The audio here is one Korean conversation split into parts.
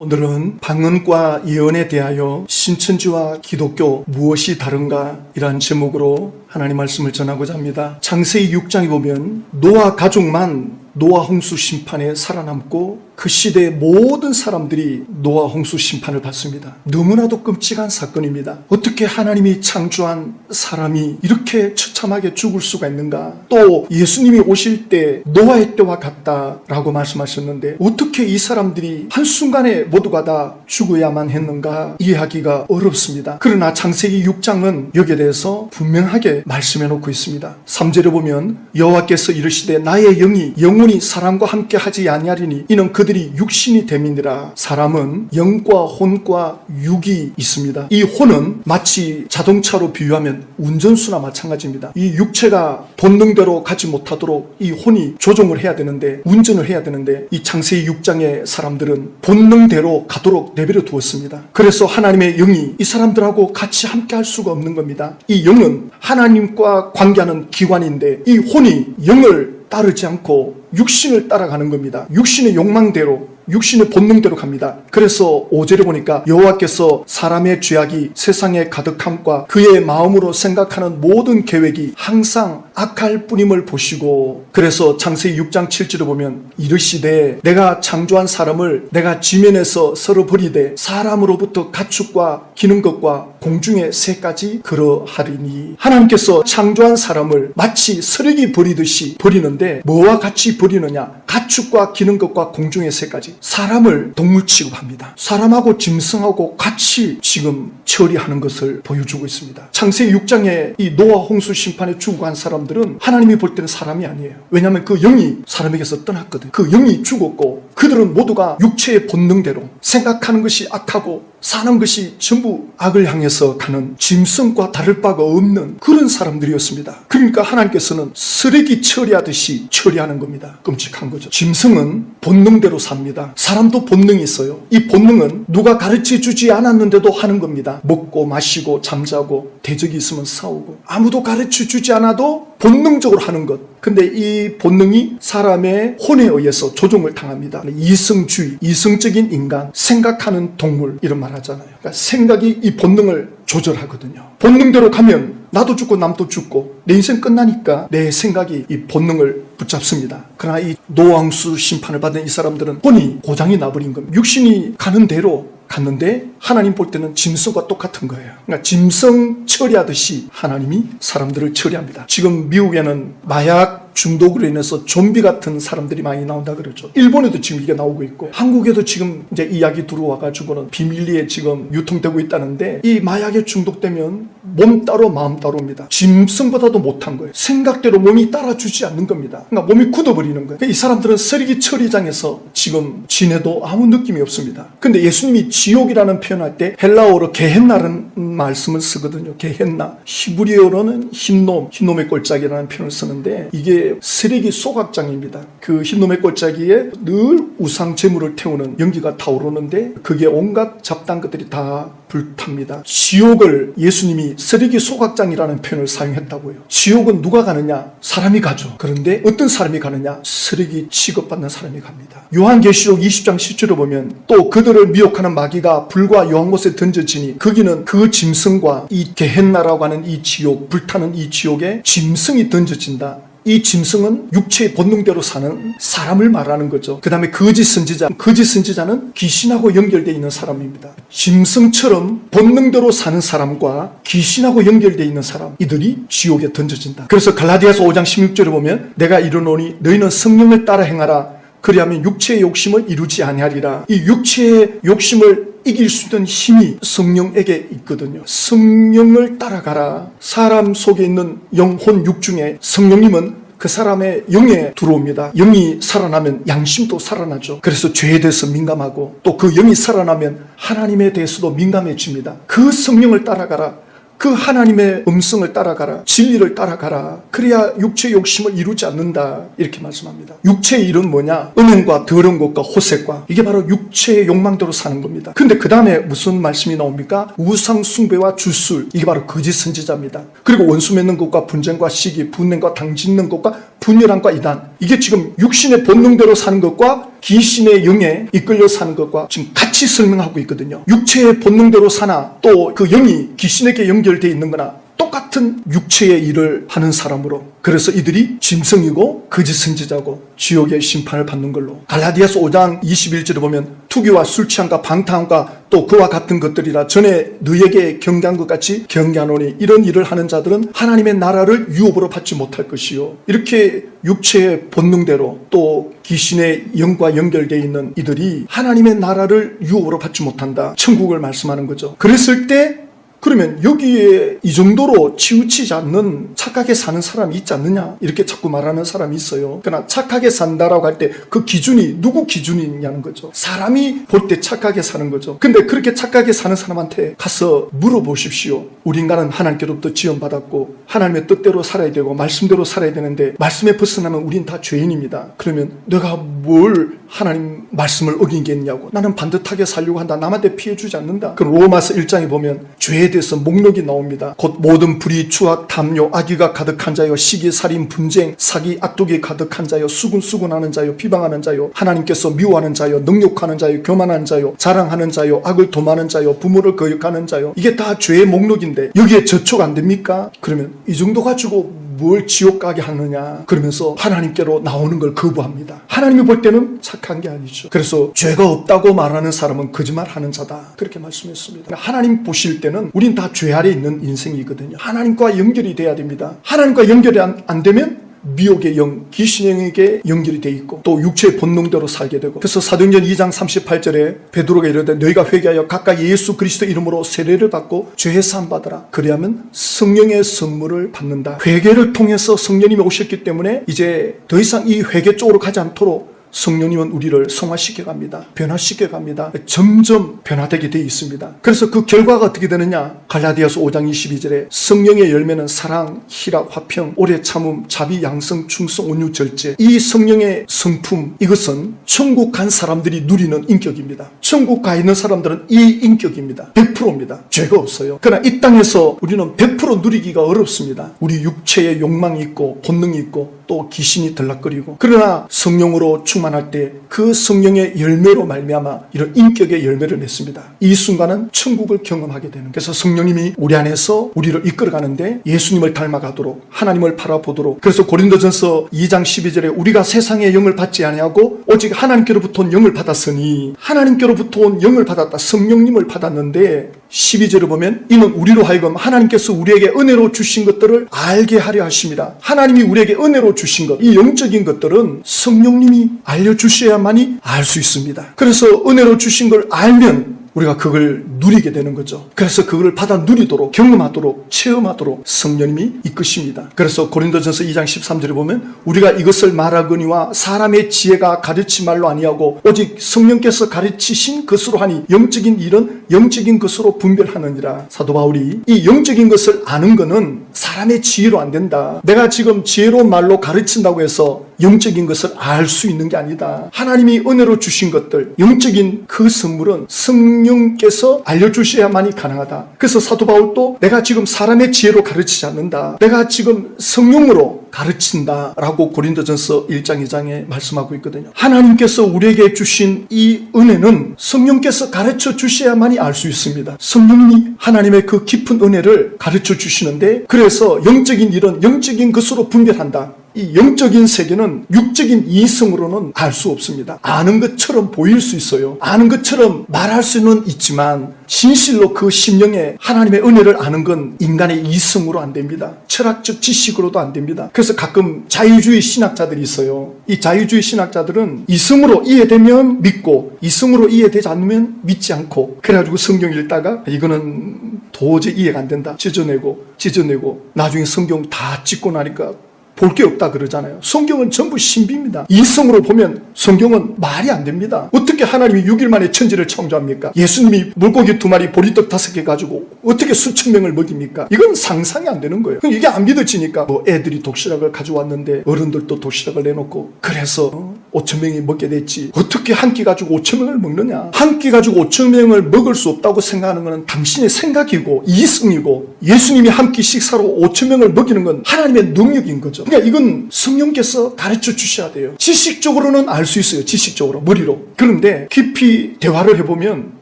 오늘은 방언과 예언에 대하여 신천지와 기독교 무엇이 다른가 이란 제목으로 하나님 말씀을 전하고자 합니다. 창세기 6장에 보면 노아 가족만 노아 홍수 심판에 살아남고 그 시대의 모든 사람들이 노아 홍수 심판을 받습니다. 너무나도 끔찍한 사건입니다. 어떻게 하나님이 창조한 사람이 이렇게 처참하게 죽을 수가 있는가? 또 예수님이 오실 때 노아의 때와 같다라고 말씀하셨는데 어떻게 이 사람들이 한순간에 모두가 다 죽어야만 했는가 이해하기가 어렵습니다. 그러나 창세기 6장은 여기에 대해서 분명하게 말씀해 놓고 있습니다. 3절에 보면 여호와께서 이르시되 나의 영이 영원히 사람과 함께 하지 아니하리니 이는 그들이 육신이 됨이니라. 사람은 영과 혼과 육이 있습니다. 이 혼은 마치 자동차로 비유하면 운전수나 마찬가지입니다. 이 육체가 본능대로 가지 못하도록 이 혼이 조종을 해야 되는데 운전을 해야 되는데 이 창세기 6장의 사람들은 본능대로 가도록 내버려 두었습니다. 그래서 하나님의 영이 이 사람들하고 같이 함께 할 수가 없는 겁니다. 이 영은 하나님과 관계하는 기관인데 이 혼이 영을 따르지 않고 육신을 따라가는 겁니다. 육신의 욕망대로 육신의 본능대로 갑니다. 그래서 5절에 보니까 여호와께서 사람의 죄악이 세상에 가득함과 그의 마음으로 생각하는 모든 계획이 항상 악할 뿐임을 보시고 그래서 창세기 6장 7절에 보면 이르시되 내가 창조한 사람을 내가 지면에서 서로 버리되 사람으로부터 가축과 기는 것과 공중의 새까지 그러하리니 하나님께서 창조한 사람을 마치 쓰레기 버리듯이 버리는데 뭐와 같이 버리느냐? 가축과 기는 것과 공중의 새까지 사람을 동물 취급합니다. 사람하고 짐승하고 같이 지금 처리하는 것을 보여주고 있습니다. 창세기 6장에 이 노아 홍수 심판에 죽어간 사람들은 하나님이 볼 때는 사람이 아니에요. 왜냐하면 그 영이 사람에게서 떠났거든. 그 영이 죽었고 그들은 모두가 육체의 본능대로 생각하는 것이 악하고 사는 것이 전부 악을 향해서 가는 짐승과 다를 바가 없는 그런 사람들이었습니다. 그러니까 하나님께서는 쓰레기 처리하듯이 처리하는 겁니다. 끔찍한 거죠. 짐승은 본능대로 삽니다. 사람도 본능이 있어요. 이 본능은 누가 가르쳐주지 않았는데도 하는 겁니다. 먹고 마시고 잠자고 대적이 있으면 싸우고 아무도 가르쳐주지 않아도 본능적으로 하는 것. 근데 이 본능이 사람의 혼에 의해서 조종을 당합니다. 이성주의, 이성적인 인간, 생각하는 동물 이런 말 하잖아요. 그러니까 생각이 이 본능을 조절하거든요. 본능대로 가면 나도 죽고 남도 죽고 내 인생 끝나니까 내 생각이 이 본능을 붙잡습니다. 그러나 이 노아 홍수 심판을 받은 이 사람들은 혼이 고장이 나버린 겁니다. 육신이 가는 대로 갔는데 하나님 볼 때는 짐승과 똑같은 거예요. 그러니까 짐승 처리하듯이 하나님이 사람들을 처리합니다. 지금 미국에는 마약 중독으로 인해서 좀비 같은 사람들이 많이 나온다 그러죠. 일본에도 지금 이게 나오고 있고 한국에도 지금 이제 이야기 들어와가지고는 비밀리에 지금 유통되고 있다는데 이 마약에 중독되면 몸 따로 마음 따로입니다. 짐승보다도 못한 거예요. 생각대로 몸이 따라주지 않는 겁니다. 그러니까 몸이 굳어버리는 거예요. 그러니까 이 사람들은 쓰레기 처리장에서 지금 지내도 아무 느낌이 없습니다. 근데 예수님이 지옥이라는 표현할 때 헬라어로 게헨나라는 말씀을 쓰거든요. 게헨나. 히브리어로는 흰놈의 꼴짝이라는 표현을 쓰는데 이게 쓰레기 소각장입니다. 그 흰놈의 꼴짝이에 늘 우상 제물을 태우는 연기가 타오르는데 그게 온갖 잡다한 것들이 다 불탑니다. 지옥을 예수님이 쓰레기 소각장이라는 표현을 사용했다고요. 지옥은 누가 가느냐? 사람이 가죠. 그런데 어떤 사람이 가느냐? 쓰레기 취급받는 사람이 갑니다. 요한계시록 20장 10절을 보면 또 그들을 미혹하는 마귀가 불과 요한못에 던져지니 거기는 그 짐승과 이 게헨나라고 하는 이 지옥, 불타는 이 지옥에 짐승이 던져진다. 이 짐승은 육체의 본능대로 사는 사람을 말하는 거죠. 그 다음에 거짓 선지자는 귀신하고 연결되어 있는 사람입니다. 짐승처럼 본능대로 사는 사람과 귀신하고 연결되어 있는 사람, 이들이 지옥에 던져진다. 그래서 갈라디아서 5장 16절에 보면 내가 이르노니 너희는 성령을 따라 행하라. 그리하면 육체의 욕심을 이루지 아니하리라. 이 육체의 욕심을 이길 수 있는 힘이 성령에게 있거든요. 성령을 따라가라. 사람 속에 있는 영혼 육 중에 성령님은 그 사람의 영에 들어옵니다. 영이 살아나면 양심도 살아나죠. 그래서 죄에 대해서 민감하고 또 그 영이 살아나면 하나님에 대해서도 민감해집니다. 그 성령을 따라가라. 그 하나님의 음성을 따라가라. 진리를 따라가라. 그래야 육체의 욕심을 이루지 않는다. 이렇게 말씀합니다. 육체의 일은 뭐냐? 음행과 더러운 것과 호색과 이게 바로 육체의 욕망대로 사는 겁니다. 근데 그 다음에 무슨 말씀이 나옵니까? 우상 숭배와 주술 이게 바로 거짓 선지자입니다. 그리고 원수 맺는 것과 분쟁과 시기, 분냄과 당 짓는 것과 분열함과 이단, 이게 지금 육신의 본능대로 사는 것과 귀신의 영에 이끌려 사는 것과 지금 같이 설명하고 있거든요. 육체의 본능대로 사나 또 그 영이 귀신에게 연결되어 있는 거나 똑같은 육체의 일을 하는 사람으로, 그래서 이들이 짐승이고 거짓 선지자고 지옥의 심판을 받는 걸로. 갈라디아서 5장 21절에 보면 투기와 술 취함과 방탕함과 또 그와 같은 것들이라 전에 너에게 경계한 것 같이 경계하노니 이런 일을 하는 자들은 하나님의 나라를 유업으로 받지 못할 것이요. 이렇게 육체의 본능대로 또 귀신의 영과 연결되어 있는 이들이 하나님의 나라를 유업으로 받지 못한다, 천국을 말씀하는 거죠. 그랬을 때 그러면 여기에 이 정도로 치우치지 않는 착하게 사는 사람이 있지 않느냐, 이렇게 자꾸 말하는 사람이 있어요. 그러나 착하게 산다라고 할 때 그 기준이 누구 기준이냐는 거죠. 사람이 볼 때 착하게 사는 거죠. 근데 그렇게 착하게 사는 사람한테 가서 물어보십시오. 우리 인간은 하나님께로부터 지원받았고 하나님의 뜻대로 살아야 되고 말씀대로 살아야 되는데 말씀에 벗어나면 우린 다 죄인입니다. 그러면 내가 뭘 하나님 말씀을 어긴 게 있냐고. 나는 반듯하게 살려고 한다. 남한테 피해 주지 않는다. 그럼 로마서 1장에 보면 죄에 대해서 목록이 나옵니다. 곧 모든 불의, 추악, 탐욕, 악의가 가득한 자요, 시기, 살인, 분쟁, 사기, 악독이 가득한 자요, 수군수군하는 자요, 비방하는 자요, 하나님께서 미워하는 자요, 능욕하는 자요, 교만하는 자요, 자랑하는 자요, 악을 도모하는 자요, 부모를 거역하는 자요. 이게 다 죄의 목록인데 여기에 저촉 안 됩니까? 그러면 이 정도 가지고 뭘 지옥 가게 하느냐, 그러면서 하나님께로 나오는 걸 거부합니다. 하나님이 볼 때는 착한 게 아니죠. 그래서 죄가 없다고 말하는 사람은 거짓말하는 자다, 그렇게 말씀했습니다. 하나님 보실 때는 우린 다 죄 아래 있는 인생이거든요. 하나님과 연결이 돼야 됩니다. 하나님과 연결이 안 되면 미혹의 영, 귀신의 영에게 연결이 돼 있고 또 육체의 본능대로 살게 되고. 그래서 사도행전 2장 38절에 베드로가 이르되 너희가 회개하여 각각 예수 그리스도 이름으로 세례를 받고 죄 사함 받으라. 그리하면 성령의 선물을 받는다. 회개를 통해서 성령님이 오셨기 때문에 이제 더 이상 이 회개 쪽으로 가지 않도록 성령님은 우리를 성화시켜 갑니다. 변화시켜 갑니다. 점점 변화되게 되어 있습니다. 그래서 그 결과가 어떻게 되느냐, 갈라디아서 5장 22절에 성령의 열매는 사랑, 희락, 화평, 오래 참음, 자비, 양성, 충성, 온유, 절제. 이 성령의 성품, 이것은 천국 간 사람들이 누리는 인격입니다. 천국 가 있는 사람들은 이 인격입니다. 100%입니다. 죄가 없어요. 그러나 이 땅에서 우리는 100% 누리기가 어렵습니다. 우리 육체의 욕망이 있고 본능이 있고 또 귀신이 들락거리고. 그러나 성령으로 충만할 때 그 성령의 열매로 말미암아 이런 인격의 열매를 맺습니다. 이 순간은 천국을 경험하게 되는. 그래서 성령님이 우리 안에서 우리를 이끌어가는데 예수님을 닮아가도록, 하나님을 바라보도록. 그래서 고린도전서 2장 12절에 우리가 세상의 영을 받지 아니하고 오직 하나님께로부터 온 영을 받았으니, 하나님께로부터 온 영을 받았다, 성령님을 받았는데 12절을 보면 이는 우리로 하여금 하나님께서 우리에게 은혜로 주신 것들을 알게 하려 하십니다. 하나님이 우리에게 은혜로 주신 것, 이 영적인 것들은 성령님이 알려주셔야만이 알 수 있습니다. 그래서 은혜로 주신 걸 알면 우리가 그걸 누리게 되는 거죠. 그래서 그걸 받아 누리도록, 경험하도록, 체험하도록 성령님이 이끄십니다. 그래서 고린도전서 2장 13절에 보면 우리가 이것을 말하거니와 사람의 지혜가 가르치 말로 아니하고 오직 성령께서 가르치신 것으로 하니 영적인 일은 영적인 것으로 분별하느니라. 사도 바울이 이 영적인 것을 아는 거는 사람의 지혜로 안 된다. 내가 지금 지혜로운 말로 가르친다고 해서 영적인 것을 알 수 있는 게 아니다. 하나님이 은혜로 주신 것들, 영적인 그 선물은 성령께서 알려주셔야만이 가능하다. 그래서 사도 바울도 내가 지금 사람의 지혜로 가르치지 않는다. 내가 지금 성령으로 가르친다 라고 고린도전서 1장 2장에 말씀하고 있거든요. 하나님께서 우리에게 주신 이 은혜는 성령께서 가르쳐 주셔야만이 알 수 있습니다. 성령님이 하나님의 그 깊은 은혜를 가르쳐 주시는데, 그래서 영적인 일은 영적인 것으로 분별한다. 이 영적인 세계는 육적인 이성으로는 알 수 없습니다. 아는 것처럼 보일 수 있어요. 아는 것처럼 말할 수는 있지만 진실로 그 심령에 하나님의 은혜를 아는 건 인간의 이성으로 안 됩니다. 철학적 지식으로도 안 됩니다. 그래서 가끔 자유주의 신학자들이 있어요. 이 자유주의 신학자들은 이성으로 이해되면 믿고 이성으로 이해되지 않으면 믿지 않고, 그래가지고 성경 읽다가 이거는 도저히 이해가 안 된다, 찢어내고 나중에 성경 다 찍고 나니까 볼 게 없다 그러잖아요. 성경은 전부 신비입니다. 이성으로 보면 성경은 말이 안 됩니다. 어떻게 하나님이 6일 만에 천지를 창조합니까? 예수님이 물고기 2마리 보리떡 5개 가지고 어떻게 수천 명을 먹입니까? 이건 상상이 안 되는 거예요. 이게 안 믿어지니까 애들이 도시락을 가져왔는데 어른들도 도시락을 내놓고, 그래서 5,000명이 먹게 됐지. 어떻게 한 끼 가지고 5,000명을 먹느냐? 한 끼 가지고 5,000명을 먹을 수 없다고 생각하는 것은 당신의 생각이고 이성이고, 예수님이 한 끼 식사로 5,000명을 먹이는 건 하나님의 능력인 거죠. 그러니까 이건 성령께서 가르쳐 주셔야 돼요. 지식적으로는 알 수 있어요. 지식적으로, 머리로. 그런데 깊이 대화를 해보면,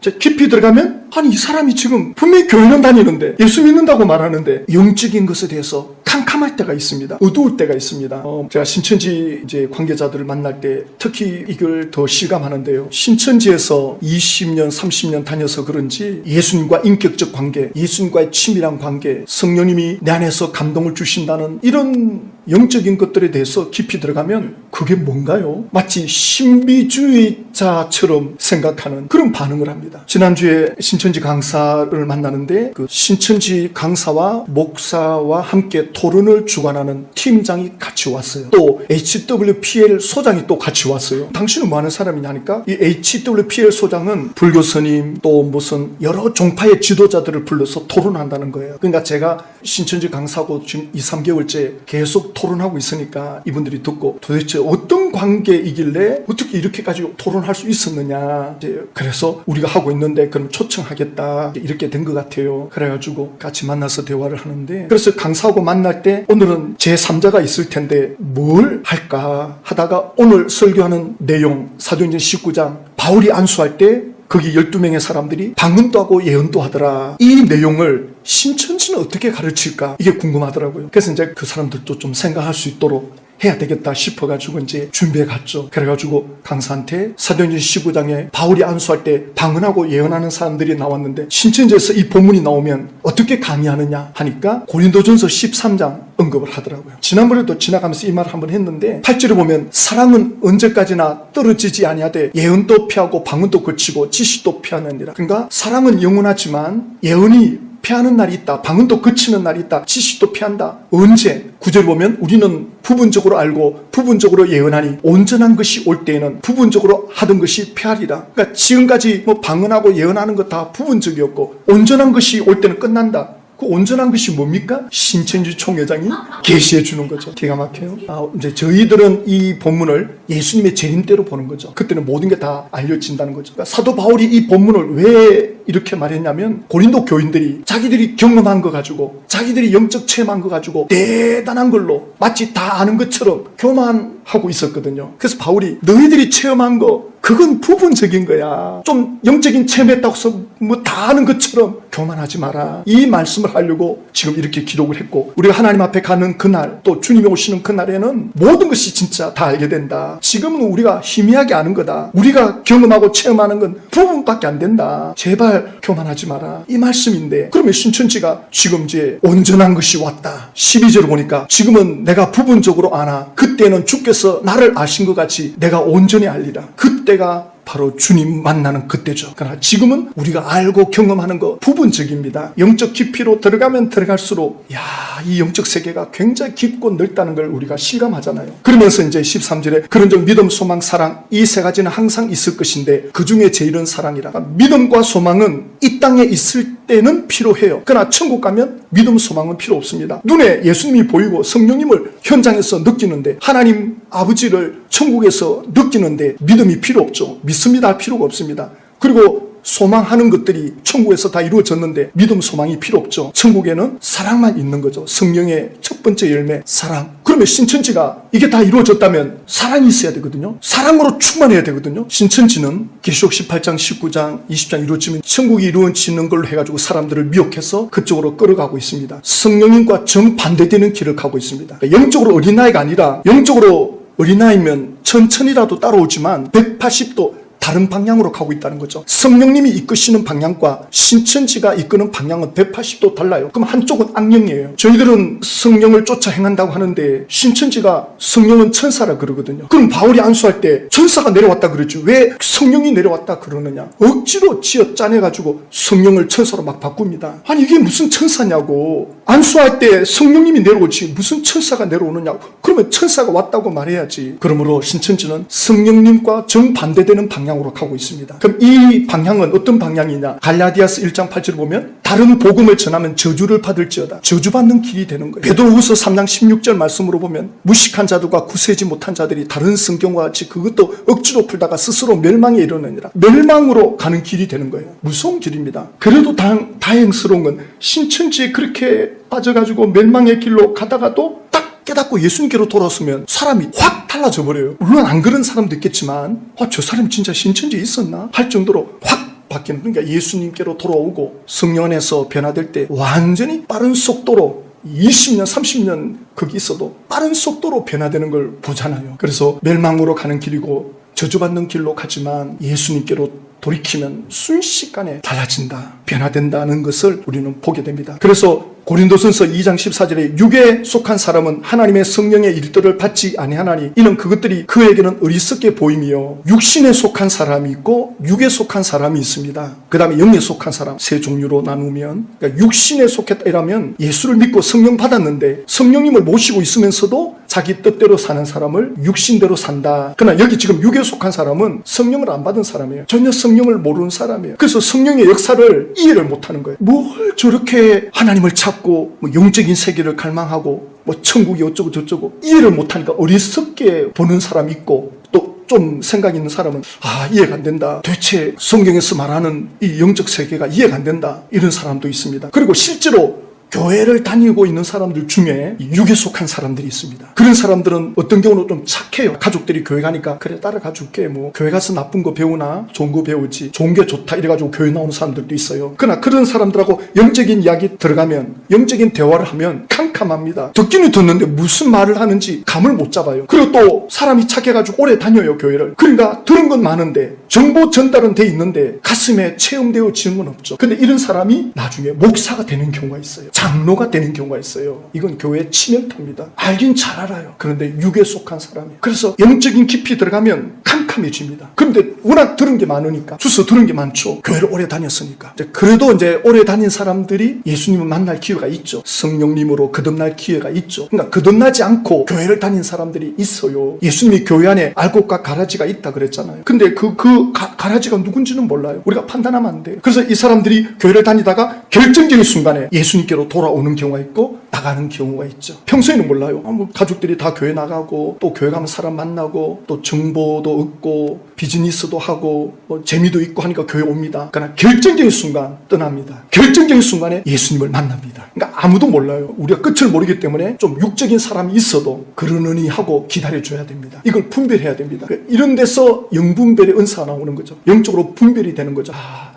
깊이 들어가면 아니 이 사람이 지금 분명히 교회는 다니는데 예수 믿는다고 말하는데 영적인 것에 대해서 캄캄할 때가 있습니다. 어두울 때가 있습니다. 제가 신천지 이제 관계자들을 만날 때 특히 이걸 더 실감하는데요. 신천지에서 20년, 30년 다녀서 그런지 예수님과 인격적 관계, 예수님과의 친밀한 관계, 성령님이 내 안에서 감동을 주신다는 이런 영적인 것들에 대해서 깊이 들어가면 그게 뭔가요? 마치 신비주의자처럼 생각하는 그런 반응을 합니다. 지난주에 신천지 강사를 만나는데 그 신천지 강사와 목사와 함께 토론을 주관하는 팀장이 같이 왔어요. 또 HWPL 소장이 또 같이 왔어요. 당신은 뭐 하는 삼이냐 하니까 이 HWPL 소장은 불교 스님 또 무슨 여러 종파의 지도자들을 불러서 토론한다는 거예요. 그러니까 제가 신천지 강사고 지금 2, 3개월째 계속 토론하고 있으니까 이분들이 듣고 도대체 어떤 관계이길래 어떻게 이렇게까지 토론할 수 있었느냐. 그래서 우리가 하고 있는데 그럼 초청하겠다 이렇게 된 것 같아요. 그래가지고 같이 만나서 대화를 하는데, 그래서 강사하고 만날 때 오늘은 제3자가 있을 텐데 뭘 할까 하다가 오늘 설교하는 내용 사도행전 19장 바울이 안수할 때 거기 12명의 사람들이 방언도 하고 예언도 하더라. 이 내용을 신천지는 어떻게 가르칠까 이게 궁금하더라고요. 그래서 이제 그 사람들도 좀 생각할 수 있도록 해야 되겠다 싶어가지고 이제 준비해 갔죠. 그래가지고 강사한테 사도행전 19장에 바울이 안수할 때 방언하고 예언하는 사람들이 나왔는데 신천지에서 이 본문이 나오면 어떻게 강의하느냐 하니까 고린도전서 13장 언급을 하더라고요. 지난번에도 지나가면서 이 말을 한번 했는데 8절에 보면 사랑은 언제까지나 떨어지지 아니하되 예언도 피하고 방언도 거치고 지식도 피하느니라. 그러니까 사랑은 영원하지만 예언이 피하는 날이 있다. 방언도 그치는 날이 있다. 지식도 피한다. 언제? 9절 보면 우리는 부분적으로 알고 부분적으로 예언하니 온전한 것이 올 때에는 부분적으로 하던 것이 피하리라. 그러니까 지금까지 뭐 방언하고 예언하는 거 다 부분적이었고 온전한 것이 올 때는 끝난다. 그 온전한 것이 뭡니까? 신천지 총회장이 계시해 주는 거죠. 기가 막혀요. 이제 저희들은 이 본문을 예수님의 재림대로 보는 거죠. 그때는 모든 게 다 알려진다는 거죠. 그러니까 사도 바울이 이 본문을 왜 이렇게 말했냐면 고린도 교인들이 자기들이 경험한 거 가지고 자기들이 영적 체험한 거 가지고 대단한 걸로 마치 다 아는 것처럼 교만하고 있었거든요. 그래서 바울이 너희들이 체험한 거 그건 부분적인 거야. 좀 영적인 체험했다고 해서 뭐 다 아는 것처럼 교만하지 마라. 이 말씀을 하려고 지금 이렇게 기록을 했고, 우리가 하나님 앞에 가는 그날 또 주님이 오시는 그날에는 모든 것이 진짜 다 알게 된다. 지금은 우리가 희미하게 아는 거다. 우리가 경험하고 체험하는 건 부분밖에 안 된다. 제발 교만하지 마라. 이 말씀인데, 그러면 신천지가 지금 이제 온전한 것이 왔다. 12절을 보니까 지금은 내가 부분적으로 아나 그때는 주께서 나를 아신 것 같이 내가 온전히 알리라. 그때가 바로 주님 만나는 그때죠. 그러나 지금은 우리가 알고 경험하는 거 부분적입니다. 영적 깊이로 들어가면 들어갈수록 이 영적 세계가 굉장히 깊고 넓다는 걸 우리가 실감하잖아요. 그러면서 이제 13절에 그런즉 믿음, 소망, 사랑 이 세 가지는 항상 있을 것인데 그 중에 제일은 사랑이라. 믿음과 소망은 이 땅에 있을 때는 필요해요. 그러나 천국 가면 믿음, 소망은 필요 없습니다. 눈에 예수님이 보이고 성령님을 현장에서 느끼는데, 하나님 아버지를 천국에서 느끼는데 믿음이 필요 없죠. 믿습니다 할 필요가 없습니다. 그리고 소망하는 것들이 천국에서 다 이루어졌는데 믿음, 소망이 필요 없죠. 천국에는 사랑만 있는 거죠. 성령의 첫 번째 열매, 사랑. 그러면 신천지가 이게 다 이루어졌다면 사랑이 있어야 되거든요. 사랑으로 충만해야 되거든요. 신천지는 계시록 18장, 19장, 20장 이루어지면 천국이 이루어지는 걸로 해가지고 사람들을 미혹해서 그쪽으로 끌어가고 있습니다. 성령님과 정반대되는 길을 가고 있습니다. 그러니까 영적으로 어린아이가 아니라, 영적으로 어린아이면 천천히라도 따라오지만 180도 다른 방향으로 가고 있다는 거죠. 성령님이 이끄시는 방향과 신천지가 이끄는 방향은 180도 달라요. 그럼 한쪽은 악령이에요. 저희들은 성령을 쫓아 행한다고 하는데 신천지가 성령은 천사라 그러거든요. 그럼 바울이 안수할 때 천사가 내려왔다 그러죠. 왜 성령이 내려왔다 그러느냐. 억지로 지어 짜내가지고 성령을 천사로 막 바꿉니다. 아니 이게 무슨 천사냐고. 안수할 때 성령님이 내려오지 무슨 천사가 내려오느냐고. 그러면 천사가 왔다고 말해야지. 그러므로 신천지는 성령님과 정반대되는 방향으로 방향으로 가고 있습니다. 그럼 이 방향은 어떤 방향이냐? 갈라디아서 1장 8절을 보면 다른 복음을 전하면 저주를 받을지어다. 저주받는 길이 되는 거예요. 베드로후서 3장 16절 말씀으로 보면 무식한 자들과 구세지 못한 자들이 다른 성경과 같이 그것도 억지로 풀다가 스스로 멸망에 이르느니라. 멸망으로 가는 길이 되는 거예요. 무서운 길입니다. 그래도 다행스러운 건 신천지에 그렇게 빠져가지고 멸망의 길로 가다가도 딱 깨닫고 예수님께로 돌아서면 사람이 확 달라져 버려요. 물론 안 그런 사람도 있겠지만 저 사람이 진짜 신천지에 있었나? 할 정도로 확 바뀌는, 그러니까 예수님께로 돌아오고 성령 안에서 변화될 때 완전히 빠른 속도로 20년, 30년 거기 있어도 빠른 속도로 변화되는 걸 보잖아요. 그래서 멸망으로 가는 길이고 저주받는 길로 가지만 예수님께로 돌이키면 순식간에 달라진다, 변화된다는 것을 우리는 보게 됩니다. 그래서 고린도전서 2장 14절에 육에 속한 사람은 하나님의 성령의 일들을 받지 아니하나니 이는 그것들이 그에게는 어리석게 보임이요 육신에 속한 사람이 있고 육에 속한 사람이 있습니다. 그 다음에 영에 속한 사람 세 종류로 나누면, 그러니까 육신에 속했다 이라면 예수를 믿고 성령 받았는데 성령님을 모시고 있으면서도 자기 뜻대로 사는 사람을 육신대로 산다. 그러나 여기 지금 육에 속한 사람은 성령을 안 받은 사람이에요. 전혀 성령을 모르는 사람이에요. 그래서 성령의 역사를 이해를 못하는 거예요. 뭘 저렇게 하나님을 찾고 뭐 영적인 세계를 갈망하고 뭐 천국이 어쩌고 저쩌고 이해를 못하니까 어리석게 보는 사람이 있고, 또 좀 생각 있는 사람은 이해가 안 된다. 도대체 성경에서 말하는 이 영적 세계가 이해가 안 된다. 이런 사람도 있습니다. 그리고 실제로 교회를 다니고 있는 사람들 중에 육에 속한 사람들이 있습니다. 그런 사람들은 어떤 경우는 좀 착해요. 가족들이 교회 가니까 그래 따라가 줄게, 뭐 교회 가서 나쁜 거 배우나 좋은 거 배우지, 좋은 게 좋다 이래가지고 교회 나오는 사람들도 있어요. 그러나 그런 사람들하고 영적인 이야기 들어가면, 영적인 대화를 하면 캄캄합니다. 듣기는 듣는데 무슨 말을 하는지 감을 못 잡아요. 그리고 또 사람이 착해가지고 오래 다녀요, 교회를. 그러니까 들은 건 많은데 정보 전달은 돼 있는데 가슴에 체험되어지는 건 없죠. 근데 이런 사람이 나중에 목사가 되는 경우가 있어요. 장로가 되는 경우가 있어요. 이건 교회의 치명타입니다. 알긴 잘 알아요. 그런데 육에 속한 사람이에요. 그래서 영적인 깊이 들어가면 캄캄해집니다. 그런데 워낙 들은 게 많으니까, 주워 들은 게 많죠. 교회를 오래 다녔으니까. 그래도 이제 오래 다닌 사람들이 예수님을 만날 기회가 있죠. 성령님으로 거듭날 기회가 있죠. 그러니까 거듭나지 않고 교회를 다닌 사람들이 있어요. 예수님이 교회 안에 알곡과 가라지가 있다 그랬잖아요. 근데 그 가라지가 누군지는 몰라요. 우리가 판단하면 안 돼요. 그래서 이 사람들이 교회를 다니다가 결정적인 순간에 예수님께로 돌아오는 경우가 있고 나가는 경우가 있죠. 평소에는 몰라요. 뭐 가족들이 다 교회 나가고 또 교회 가면 사람 만나고 또 정보도 얻고 비즈니스도 하고 뭐 재미도 있고 하니까 교회 옵니다. 그러나 결정적인 순간 떠납니다. 결정적인 순간에 예수님을 만납니다. 그러니까 아무도 몰라요. 우리가 끝을 모르기 때문에 좀 육적인 사람이 있어도 그러느니 하고 기다려줘야 됩니다. 이걸 분별해야 됩니다. 이런 데서 영분별의 은사가 나오는 거죠. 영적으로 분별이 되는 거죠.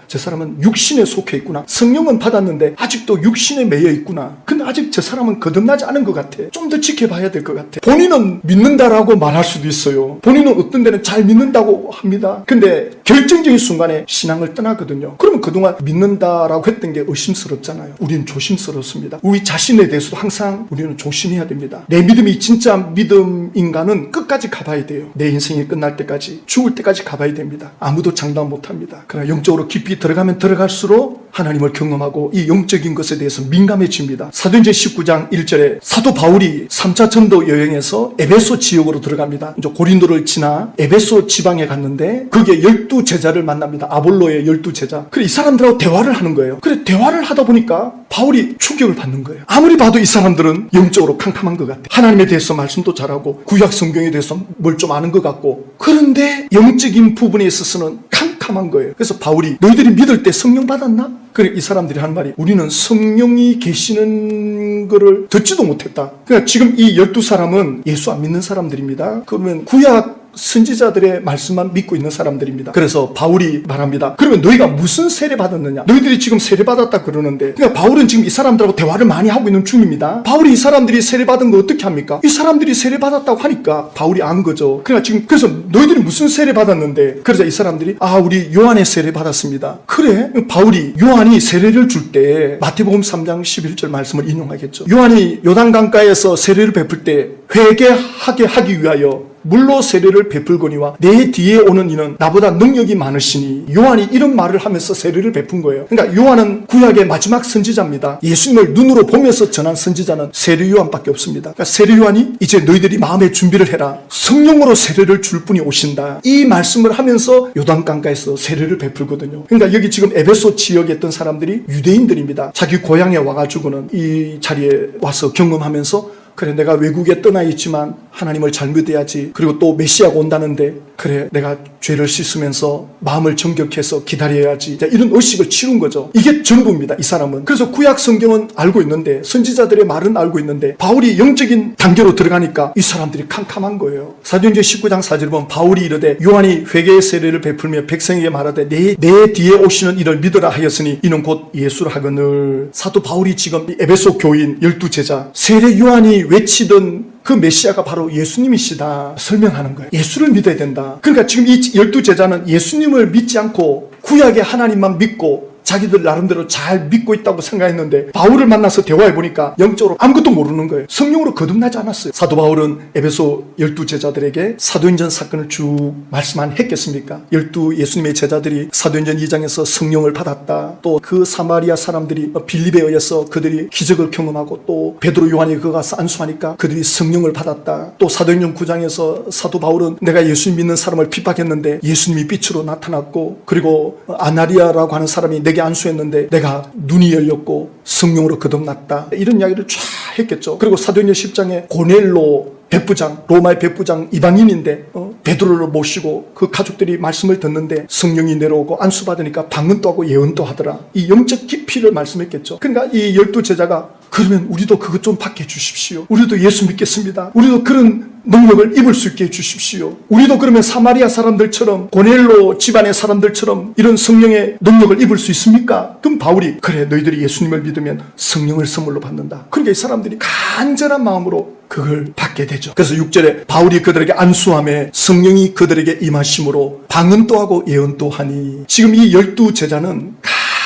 저 사람은 육신에 속해 있구나. 성령은 받았는데 아직도 육신에 매여 있구나. 근데 아직 저 사람은 거듭나지 않은 것 같아. 좀 더 지켜봐야 될 것 같아. 본인은 믿는다라고 말할 수도 있어요. 본인은 어떤 데는 잘 믿는다고 합니다. 근데 결정적인 순간에 신앙을 떠나거든요. 그러면 그동안 믿는다라고 했던 게 의심스럽잖아요. 우리는 조심스럽습니다. 우리 자신에 대해서도 항상 우리는 조심해야 됩니다. 내 믿음이 진짜 믿음인가는 끝까지 가봐야 돼요. 내 인생이 끝날 때까지, 죽을 때까지 가봐야 됩니다. 아무도 장담 못합니다. 그러나 영적으로 깊이 들어가면 들어갈수록 하나님을 경험하고 이 영적인 것에 대해서 민감해집니다. 사도행전 19장 1절에 사도 바울이 3차 전도 여행에서 에베소 지역으로 들어갑니다. 이제 고린도를 지나 에베소 지방에 갔는데 거기에 12제자를 만납니다. 아볼로의 12제자. 그래 이 사람들하고 대화를 하는 거예요. 그래 대화를 하다 보니까 바울이 충격을 받는 거예요. 아무리 봐도 이 사람들은 영적으로 캄캄한 것 같아. 하나님에 대해서 말씀도 잘하고 구약 성경에 대해서 뭘 좀 아는 것 같고, 그런데 영적인 부분에 있어서는 캄캄한 거예요. 그래서 바울이 너희들이 믿을 때 성령 받았나? 그래 이 사람들이 한 말이 우리는 성령이 계시는 거를 듣지도 못했다. 그러니까 지금 이 12사람은 예수 안 믿는 사람들입니다. 그러면 구약 선지자들의 말씀만 믿고 있는 사람들입니다. 그래서 바울이 말합니다. 그러면 너희가 무슨 세례 받았느냐? 너희들이 지금 세례 받았다 그러는데, 그러니까 바울은 지금 이 사람들하고 대화를 많이 하고 있는 중입니다. 바울이 이 사람들이 세례 받은 거 어떻게 합니까? 이 사람들이 세례 받았다고 하니까 바울이 안 거죠. 그러니까 지금 그래서 너희들이 무슨 세례 받았는데, 그래서 이 사람들이 우리 요한의 세례 받았습니다. 그래? 바울이 요한이 세례를 줄 때 마태복음 3장 11절 말씀을 인용하겠죠. 요한이 요단강가에서 세례를 베풀 때 회개하게 하기 위하여 물로 세례를 베풀거니와 내 뒤에 오는 이는 나보다 능력이 많으시니. 요한이 이런 말을 하면서 세례를 베푼 거예요. 그러니까 요한은 구약의 마지막 선지자입니다. 예수님을 눈으로 보면서 전한 선지자는 세례 요한밖에 없습니다. 그러니까 세례 요한이 이제 너희들이 마음의 준비를 해라. 성령으로 세례를 줄 분이 오신다. 이 말씀을 하면서 요단강가에서 세례를 베풀거든요. 그러니까 여기 지금 에베소 지역에 있던 사람들이 유대인들입니다. 자기 고향에 와가지고는 이 자리에 와서 경험하면서 그래, 내가 외국에 떠나 있지만 하나님을 잘 믿어야지. 그리고 또 메시아가 온다는데 그래, 내가 죄를 씻으면서 마음을 정결해서 기다려야지. 이런 의식을 치룬 거죠. 이게 전부입니다, 이 사람은. 그래서 구약 성경은 알고 있는데, 선지자들의 말은 알고 있는데, 바울이 영적인 단계로 들어가니까 이 사람들이 캄캄한 거예요. 사도행전 19장 4절에 보면 바울이 이르되 요한이 회개의 세례를 베풀며 백성에게 말하되 내 뒤에 오시는 이를 믿으라 하였으니 이는 곧 예수라 하거늘. 사도 바울이 지금 에베소 교인 12제자 세례 요한이 외치던 그 메시아가 바로 예수님이시다 설명하는 거예요. 예수를 믿어야 된다. 그러니까 지금 이 12제자는 예수님을 믿지 않고 구약의 하나님만 믿고 자기들 나름대로 잘 믿고 있다고 생각했는데 바울을 만나서 대화해보니까 영적으로 아무것도 모르는 거예요. 성령으로 거듭나지 않았어요. 사도 바울은 에베소 12제자들에게 사도행전 사건을 쭉 말씀 안 했겠습니까? 12 예수님의 제자들이 사도행전 2장에서 성령을 받았다. 또 그 사마리아 사람들이 빌립에 의해서 그들이 기적을 경험하고 또 베드로 요한이 그거 가서 안수하니까 그들이 성령을 받았다. 또 사도행전 9장에서 사도 바울은 내가 예수님 믿는 사람을 핍박했는데 예수님이 빛으로 나타났고 그리고 아나리아라고 하는 사람이 내게 안수했는데 내가 눈이 열렸고 성령으로 거듭났다. 이런 이야기를 쫙 했겠죠. 그리고 사도행전 10장에 고넬로 백부장, 로마의 백부장 이방인인데 베드로를 모시고 그 가족들이 말씀을 듣는데 성령이 내려오고 안수받으니까 방언도 하고 예언도 하더라. 이 영적 깊이를 말씀했겠죠. 그러니까 이 12제자가 그러면 우리도 그것 좀 받게 해주십시오. 우리도 예수 믿겠습니다. 우리도 그런 능력을 입을 수 있게 해주십시오. 우리도 그러면 사마리아 사람들처럼 고넬로 집안의 사람들처럼 이런 성령의 능력을 입을 수 있습니까? 그럼 바울이 그래, 너희들이 예수님을 믿으면 성령을 선물로 받는다. 그러니까 이 사람들이 간절한 마음으로 그걸 받게 되죠. 그래서 6절에 바울이 그들에게 안수함에 성령이 그들에게 임하심으로 방언도 하고 예언도 하니. 지금 이 12제자는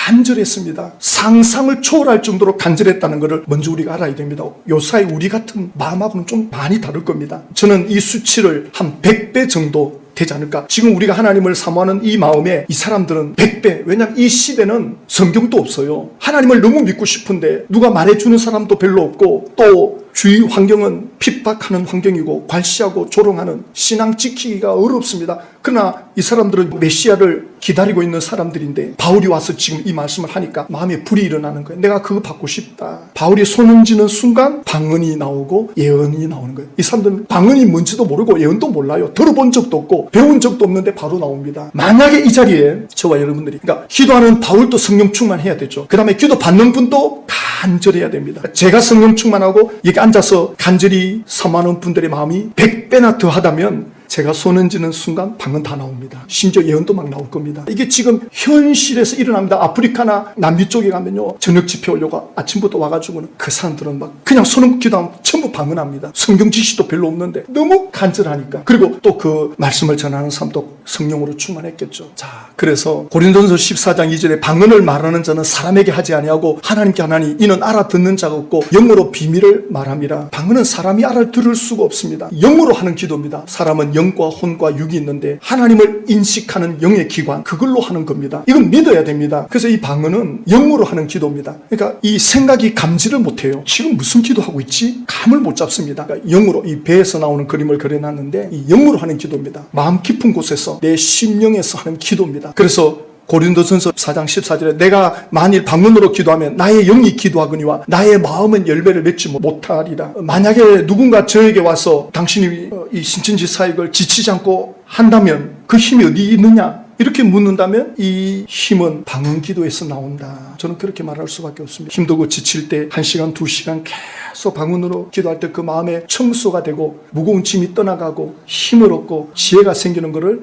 간절했습니다. 상상을 초월할 정도로 간절했다는 것을 먼저 우리가 알아야 됩니다. 요사이 우리 같은 마음하고는 좀 많이 다를 겁니다. 저는 이 수치를 한 100배 정도 되지 않을까. 지금 우리가 하나님을 사모하는 이 마음에 이 사람들은 100배. 왜냐하면 이 시대는 성경도 없어요. 하나님을 너무 믿고 싶은데 누가 말해주는 사람도 별로 없고 또 주위 환경은 핍박하는 환경이고 괄시하고 조롱하는 신앙 지키기가 어렵습니다. 그러나 이 사람들은 메시아를 기다리고 있는 사람들인데 바울이 와서 지금 이 말씀을 하니까 마음에 불이 일어나는 거예요. 내가 그거 받고 싶다. 바울이 손 얹는 순간 방언이 나오고 예언이 나오는 거예요. 이 사람들은 방언이 뭔지도 모르고 예언도 몰라요. 들어본 적도 없고 배운 적도 없는데 바로 나옵니다. 만약에 이 자리에 저와 여러분들이 그러니까 기도하는 바울도 성령 충만해야 되죠. 그 다음에 기도 받는 분도 간절해야 됩니다. 제가 성령 충만하고 여기 앉아서 간절히 사모하는 분들의 마음이 100배나 더하다면 제가 손 얹는 순간 방언 다 나옵니다. 심지어 예언도 막 나올 겁니다. 이게 지금 현실에서 일어납니다. 아프리카나 남미 쪽에 가면요, 저녁 집회 오려고 아침부터 와가지고는 그 사람들은 막 그냥 손 얹고 기도하면 전부 방언합니다. 성경 지식도 별로 없는데 너무 간절하니까. 그리고 또 그 말씀을 전하는 사람도 성령으로 충만했겠죠. 자, 그래서 고린도전서 14장 2절에 방언을 말하는 자는 사람에게 하지 아니하고 하나님께 하나니 이는 알아듣는 자가 없고 영으로 비밀을 말함이라. 방언은 사람이 알아들을 수가 없습니다. 영으로 하는 기도입니다. 사람은 영과 혼과 육이 있는데 하나님을 인식하는 영의 기관, 그걸로 하는 겁니다. 이건 믿어야 됩니다. 그래서 이 방언은 영으로 하는 기도입니다. 그러니까 이 생각이 감지를 못해요. 지금 무슨 기도하고 있지? 감을 못 잡습니다. 그러니까 영으로, 이 배에서 나오는 그림을 그려놨는데 이 영으로 하는 기도입니다. 마음 깊은 곳에서 내 심령에서 하는 기도입니다. 그래서 고린도전서 4장 14절에 내가 만일 방언으로 기도하면 나의 영이 기도하거니와 나의 마음은 열매를 맺지 못하리라. 만약에 누군가 저에게 와서 당신이 이 신천지 사역을 지치지 않고 한다면 그 힘이 어디 있느냐? 이렇게 묻는다면 이 힘은 방언 기도에서 나온다. 저는 그렇게 말할 수밖에 없습니다. 힘들고 지칠 때 1시간, 2시간 계속 방언으로 기도할 때 그 마음에 청소가 되고 무거운 짐이 떠나가고 힘을 얻고 지혜가 생기는 것을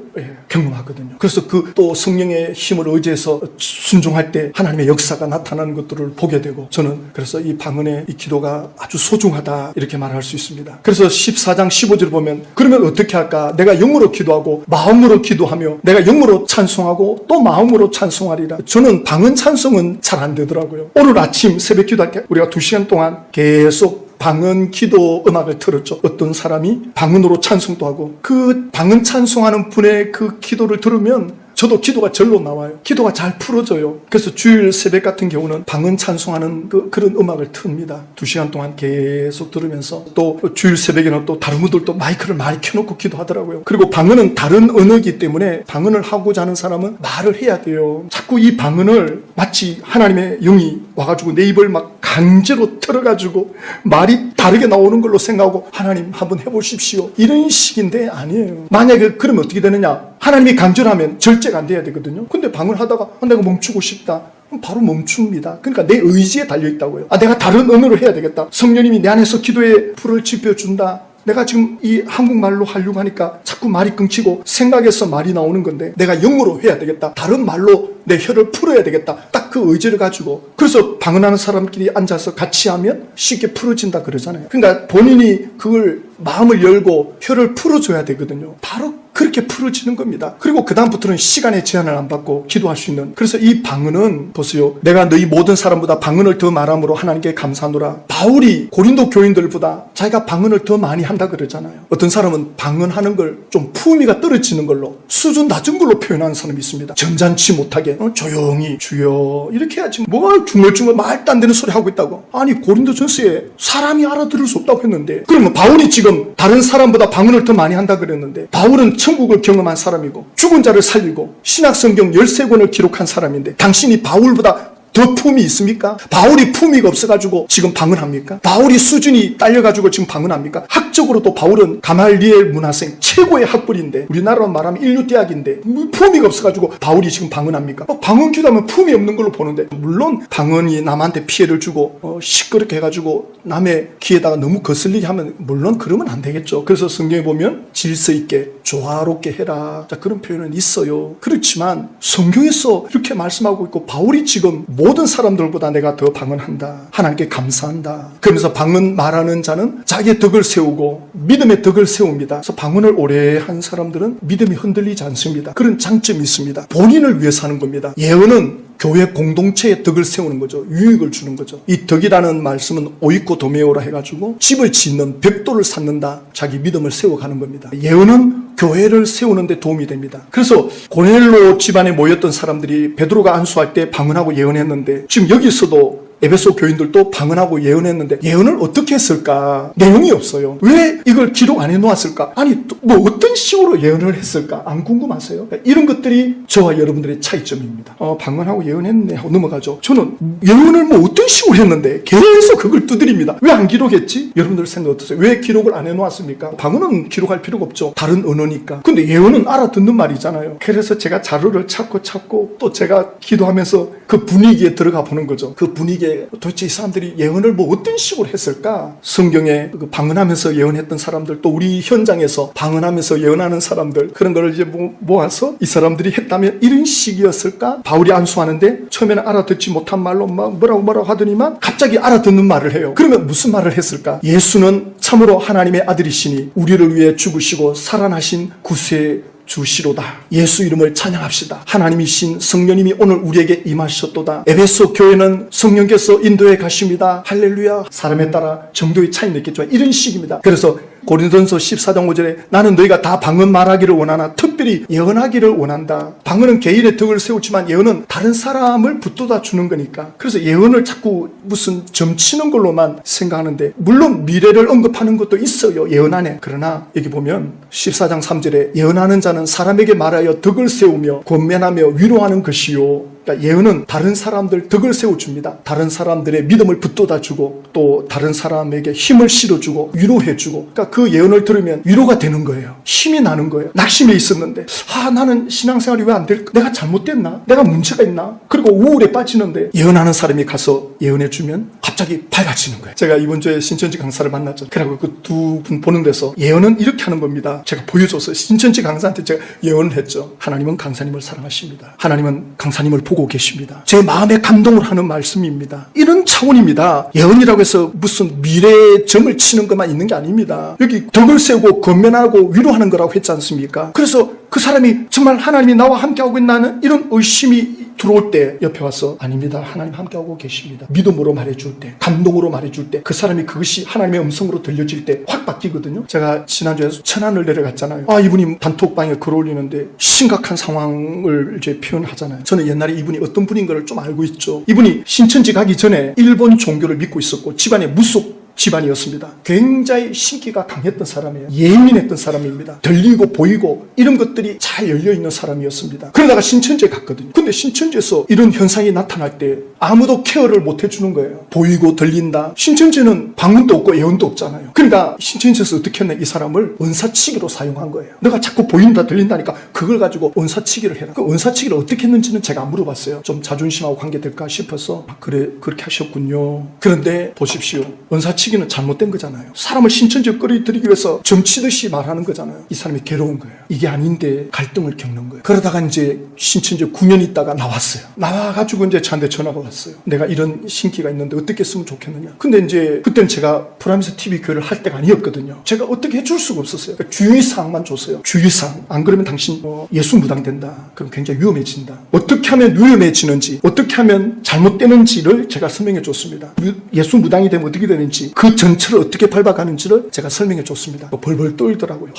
경험하거든요. 그래서 그 또 성령의 힘을 의지해서 순종할 때 하나님의 역사가 나타나는 것들을 보게 되고 저는 그래서 이 방언의 이 기도가 아주 소중하다 이렇게 말할 수 있습니다. 그래서 14장 15절을 보면 그러면 어떻게 할까? 내가 영으로 기도하고 마음으로 기도하며 내가 영으로 찬송하고 또 마음으로 찬송하리라. 저는 방언 찬송은 잘 안 되더라고요. 오늘 아침 새벽 기도할 때 우리가 2시간 동안 계속 방언 기도 음악을 틀었죠. 어떤 사람이 방언으로 찬송도 하고 그 방언 찬송하는 분의 그 기도를 들으면 저도 기도가 절로 나와요. 기도가 잘 풀어져요. 그래서 주일 새벽 같은 경우는 방언 찬송하는 그런 음악을 틉니다. 2시간 동안 계속 들으면서 또 주일 새벽에는 또 다른 분들도 마이크를 많이 켜놓고 기도하더라고요. 그리고 방언은 다른 언어이기 때문에 방언을 하고자 하는 사람은 말을 해야 돼요. 자꾸 이 방언을 마치 하나님의 영이 와가지고 내 입을 막 강제로 틀어가지고 말이 다르게 나오는 걸로 생각하고 하나님 한번 해보십시오. 이런 식인데 아니에요. 만약에 그러면 어떻게 되느냐? 하나님이 강제로 하면 절제가 안 돼야 되거든요. 근데 방언하다가 내가 멈추고 싶다. 그럼 바로 멈춥니다. 그러니까 내 의지에 달려있다고요. 내가 다른 언어로 해야 되겠다. 성령님이 내 안에서 기도에 불을 지펴준다. 내가 지금 이 한국말로 하려고 하니까 자꾸 말이 끊기고 생각에서 말이 나오는 건데 내가 영어로 해야 되겠다. 다른 말로 내 혀를 풀어야 되겠다. 딱 그 의지를 가지고. 그래서 방언하는 사람끼리 앉아서 같이 하면 쉽게 풀어진다 그러잖아요. 그러니까 본인이 그걸 마음을 열고 혀를 풀어줘야 되거든요. 바로 그렇게 풀어지는 겁니다. 그리고 그 다음부터는 시간의 제한을 안 받고 기도할 수 있는. 그래서 이 방언은 보세요. 내가 너희 모든 사람보다 방언을 더 말함으로 하나님께 감사하노라. 바울이 고린도 교인들보다 자기가 방언을 더 많이 한다 그러잖아요. 어떤 사람은 방언하는 걸 좀 품위가 떨어지는 걸로 수준 낮은 걸로 표현하는 사람이 있습니다. 점잖지 못하게 조용히 주여 이렇게 해야지 뭐 중얼중얼 말도 안 되는 소리 하고 있다고. 아니 고린도전서에 사람이 알아들을 수 없다고 했는데 그러면 바울이 지금 다른 사람보다 방언을 더 많이 한다 그랬는데 바울은 천국을 경험한 사람이고 죽은 자를 살리고 신약성경 13권을 기록한 사람인데 당신이 바울보다 더 품이 있습니까? 바울이 품위가 없어가지고 지금 방언합니까? 바울이 수준이 딸려가지고 지금 방언합니까? 학적으로도 바울은 가말리엘 문화생 최고의 학벌인데 우리나라로 말하면 인류대학인데 품위가 없어가지고 바울이 지금 방언합니까? 방언 기도하면 품이 없는 걸로 보는데 물론 방언이 남한테 피해를 주고 시끄럽게 해가지고 남의 귀에다가 너무 거슬리게 하면 물론 그러면 안 되겠죠. 그래서 성경에 보면 질서 있게 조화롭게 해라. 자, 그런 표현은 있어요. 그렇지만 성경에서 이렇게 말씀하고 있고 바울이 지금 모든 사람들보다 내가 더 방언한다. 하나님께 감사한다. 그러면서 방언 말하는 자는 자기의 덕을 세우고 믿음의 덕을 세웁니다. 그래서 방언을 오래 한 사람들은 믿음이 흔들리지 않습니다. 그런 장점이 있습니다. 본인을 위해서 하는 겁니다. 예언은 교회 공동체의 덕을 세우는 거죠. 유익을 주는 거죠. 이 덕이라는 말씀은 오이코 도메오라 해가지고 집을 짓는 벽돌을 쌓는다. 자기 믿음을 세워가는 겁니다. 예언은 교회를 세우는 데 도움이 됩니다. 그래서 고넬로 집안에 모였던 사람들이 베드로가 안수할 때 방언하고 예언했는데 지금 여기서도 에베소 교인들도 방언하고 예언했는데 예언을 어떻게 했을까? 내용이 없어요. 왜 이걸 기록 안 해놓았을까? 아니 뭐 어떤 식으로 예언을 했을까? 안 궁금하세요? 이런 것들이 저와 여러분들의 차이점입니다. 방언하고 예언했네 하고 넘어가죠. 저는 예언을 뭐 어떤 식으로 했는데 계속 그걸 두드립니다. 왜 안 기록했지? 여러분들 생각 어떠세요? 왜 기록을 안 해놓았습니까? 방언은 기록할 필요가 없죠. 다른 언어니까. 근데 예언은 알아듣는 말이잖아요. 그래서 제가 자료를 찾고 또 제가 기도하면서 그 분위기에 들어가 보는 거죠. 그 분위기에 도대체 이 사람들이 예언을 뭐 어떤 식으로 했을까? 성경에 방언하면서 예언했던 사람들 또 우리 현장에서 방언하면서 예언하는 사람들 그런 걸 이제 모아서 이 사람들이 했다면 이런 식이었을까? 바울이 안수하는데 처음에는 알아듣지 못한 말로 막 뭐라고 하더니만 갑자기 알아듣는 말을 해요. 그러면 무슨 말을 했을까? 예수는 참으로 하나님의 아들이시니 우리를 위해 죽으시고 살아나신 구세 주시로다. 예수 이름을 찬양합시다. 하나님이신 성령님이 오늘 우리에게 임하셨도다. 에베소 교회는 성령께서 인도해 가십니다. 할렐루야. 사람에 따라 정도의 차이는 있겠지만 이런 식입니다. 그래서 고린도전서 14장 5절에 나는 너희가 다 방언 말하기를 원하나 특별히 예언하기를 원한다. 방언은 개인의 덕을 세우지만 예언은 다른 사람을 붙돋아 주는 거니까. 그래서 예언을 자꾸 무슨 점치는 걸로만 생각하는데 물론 미래를 언급하는 것도 있어요. 예언 안에. 그러나 여기 보면 14장 3절에 예언하는 자는 사람에게 말하여 덕을 세우며 권면하며 위로하는 것이요. 그러니까 예언은 다른 사람들 덕을 세워줍니다. 다른 사람들의 믿음을 붙돋아주고 또 다른 사람에게 힘을 실어주고 위로해주고 그러니까 그 예언을 들으면 위로가 되는 거예요. 힘이 나는 거예요. 낙심에 있었는데 나는 신앙생활이 왜 안 될까? 내가 잘못됐나? 내가 문제가 있나? 그리고 우울에 빠지는데 예언하는 사람이 가서 예언해주면 갑자기 밝아지는 거예요. 제가 이번 주에 신천지 강사를 만났죠. 그래서 그 두 분 보는 데서 예언은 이렇게 하는 겁니다. 제가 보여줘서 신천지 강사한테 제가 예언을 했죠. 하나님은 강사님을 사랑하십니다. 하나님은 강사님을 보고 계십니다. 제 마음에 감동을 하는 말씀입니다. 이런 차원입니다. 예언이라고 해서 무슨 미래의 점을 치는 것만 있는 게 아닙니다. 여기 덕을 세우고 권면하고 위로하는 거라고 했지 않습니까? 그래서 그 사람이 정말 하나님이 나와 함께하고 있나는 이런 의심이 들어올 때 옆에 와서 아닙니다. 하나님 함께하고 계십니다. 믿음으로 말해줄 때, 감동으로 말해줄 때, 그 사람이 그것이 하나님의 음성으로 들려질 때 확 바뀌거든요. 제가 지난주에 천안을 내려갔잖아요. 이분이 단톡방에 글 올리는데 심각한 상황을 이제 표현하잖아요. 저는 옛날에 이분이 어떤 분인 걸 좀 알고 있죠. 이분이 신천지 가기 전에 일본 종교를 믿고 있었고 집안에 무속 집안이었습니다. 굉장히 신기가 강했던 사람이에요. 예민했던 사람입니다. 들리고 보이고 이런 것들이 잘 열려있는 사람이었습니다. 그러다가 신천지에 갔거든요. 근데 신천지에서 이런 현상이 나타날 때 아무도 케어를 못 해주는 거예요. 보이고 들린다. 신천지는 방문도 없고 예언도 없잖아요. 그러니까 신천지에서 어떻게 했나, 이 사람을 은사치기로 사용한 거예요. 너가 자꾸 보인다 들린다니까 그걸 가지고 은사치기를 해라. 그 은사치기를 어떻게 했는지는 제가 안 물어봤어요. 좀 자존심하고 관계될까 싶어서 그래 그렇게 하셨군요. 그런데 보십시오. 은사치기는 잘못된 거잖아요. 사람을 신천지에 끌어들이기 위해서 점치듯이 말하는 거잖아요. 이 사람이 괴로운 거예요. 이게 아닌데 갈등을 겪는 거예요. 그러다가 이제 신천지에 9년 있다가 나왔어요. 나와가지고 이제 저한테 전화가 왔어요. 내가 이런 신기가 있는데 어떻게 했으면 좋겠느냐. 근데 이제 그때는 제가 프라미스 TV 교회를 할 때가 아니었거든요. 제가 어떻게 해줄 수가 없었어요. 그러니까 주의사항만 줬어요. 주의사항. 안 그러면 당신 예수 무당된다. 그럼 굉장히 위험해진다. 어떻게 하면 위험해지는지, 어떻게 하면 잘못되는지를 제가 설명해 줬습니다. 예수 무당이 되면 어떻게 되는지, 그 전철을 어떻게 밟아가는지를 제가 설명해 줬습니다. 벌벌 떨더라고요.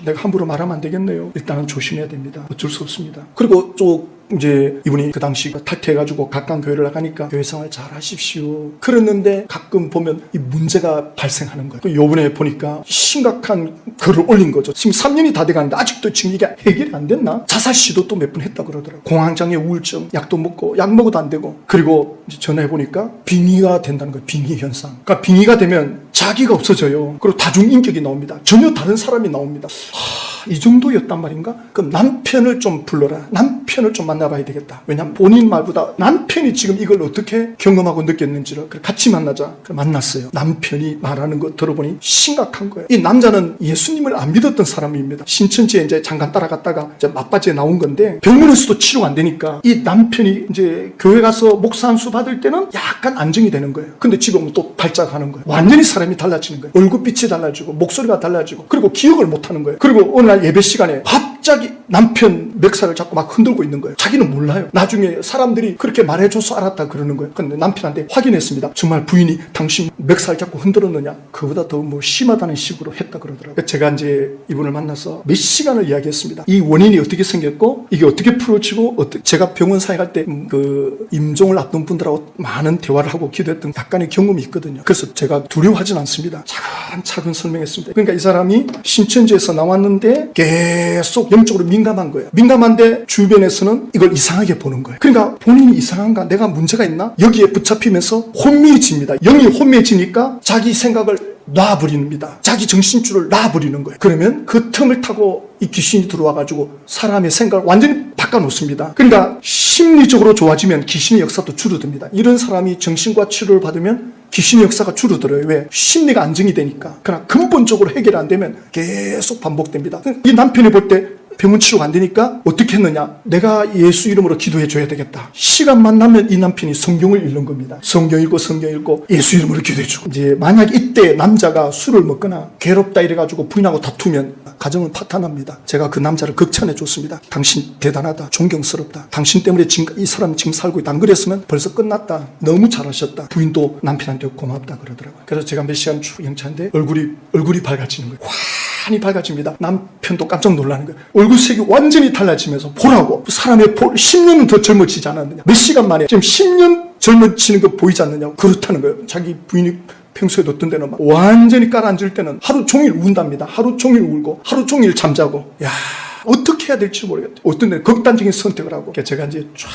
내가 함부로 말하면 안 되겠네요. 일단은 조심해야 됩니다. 어쩔 수 없습니다. 그리고 또 이제 이분이 그 당시 탈퇴해가지고 각각 교회를 나가니까 교회 생활 잘 하십시오. 그랬는데 가끔 보면 이 문제가 발생하는 거예요. 요번에 보니까 심각한 글을 올린 거죠. 지금 3년이 다 돼가는데 아직도 지금 이게 해결이 안 됐나? 자살 시도 또 몇 번 했다 그러더라고요. 공황장애 우울증 약도 먹고, 약 먹어도 안 되고. 그리고 이제 전화해보니까 빙의가 된다는 거예요. 빙의 현상. 그러니까 빙의가 되면 자기가 없어져요. 그리고 다중인격이 나옵니다. 전혀 다른 사람이 나옵니다. 이 정도였단 말인가? 그럼 남편을 좀 불러라. 남편을 좀 만나봐야 되겠다. 왜냐하면 본인 말보다 남편이 지금 이걸 어떻게 경험하고 느꼈는지를 같이 만나자. 만났어요. 남편이 말하는 거 들어보니 심각한 거예요. 이 남자는 예수님을 안 믿었던 사람입니다. 신천지에 이제 잠깐 따라갔다가 이제 맞바지에 나온 건데 병원에서도 치료가 안 되니까 이 남편이 이제 교회 가서 목사 한 수 받을 때는 약간 안정이 되는 거예요. 근데 집에 오면 또 발작하는 거예요. 완전히 사람이 달라지는 거예요. 얼굴빛이 달라지고 목소리가 달라지고 그리고 기억을 못 하는 거예요. 그리고 어느 날 예배 시간에 갑자기 남편 멱살을 잡고 막 흔들고 있는 거예요. 자기는 몰라요. 나중에 사람들이 그렇게 말해줘서 알았다 그러는 거예요. 근데 남편한테 확인했습니다. 정말 부인이 당신 멱살 잡고 흔들었느냐? 그보다 더 심하다는 식으로 했다 그러더라고요. 제가 이제 이분을 만나서 몇 시간을 이야기했습니다. 이 원인이 어떻게 생겼고 이게 어떻게 풀어지고 제가 병원 사역할 때 그 임종을 앞둔 분들하고 많은 대화를 하고 기도했던 약간의 경험이 있거든요. 그래서 제가 두려워하진 않습니다. 차근차근 설명했습니다. 그러니까 이 사람이 신천지에서 나왔는데 계속 영적으로 민감한 거예요. 민감한데 주변에서는 이걸 이상하게 보는 거예요. 그러니까 본인이 이상한가? 내가 문제가 있나? 여기에 붙잡히면서 혼미해집니다. 영이 혼미해지니까 자기 생각을 놔버립니다. 자기 정신줄을 놔버리는 거예요. 그러면 그 틈을 타고 이 귀신이 들어와가지고 사람의 생각을 완전히 바꿔놓습니다. 그러니까 심리적으로 좋아지면 귀신의 역사도 줄어듭니다. 이런 사람이 정신과 치료를 받으면 귀신의 역사가 줄어들어요. 왜? 심리가 안정이 되니까. 그러나 근본적으로 해결이 안 되면 계속 반복됩니다. 이 남편이 볼 때 병원 치료가 안 되니까 어떻게 했느냐? 내가 예수 이름으로 기도해 줘야 되겠다. 시간만 나면 이 남편이 성경을 읽는 겁니다. 성경 읽고 예수 이름으로 기도해 주고. 이제 만약 이때 남자가 술을 먹거나 괴롭다 이래가지고 부인하고 다투면 가정은 파탄납니다. 제가 그 남자를 극찬해 줬습니다. 당신 대단하다. 존경스럽다. 당신 때문에 지금 이 사람 지금 살고 있다. 안 그랬으면 벌써 끝났다. 너무 잘하셨다. 부인도 남편한테 고맙다 그러더라고요. 그래서 제가 몇 시간 쭉 영차인데 얼굴이 밝아지는 거예요. 많이 밝아집니다. 남편도 깜짝 놀라는 거예요. 얼굴색이 완전히 달라지면서 보라고 사람의 10년은 더 젊어지지 않았느냐. 몇 시간 만에 지금 10년 젊어지는 거 보이지 않느냐고. 그렇다는 거예요. 자기 부인이 평소에 어떤 때는 막 완전히 깔아앉을 때는 하루 종일 운답니다. 하루 종일 울고 하루 종일 잠자고. 야, 어떻게 해야 될지 모르겠대요. 어떤 데는 극단적인 선택을 하고. 제가 이제 쫙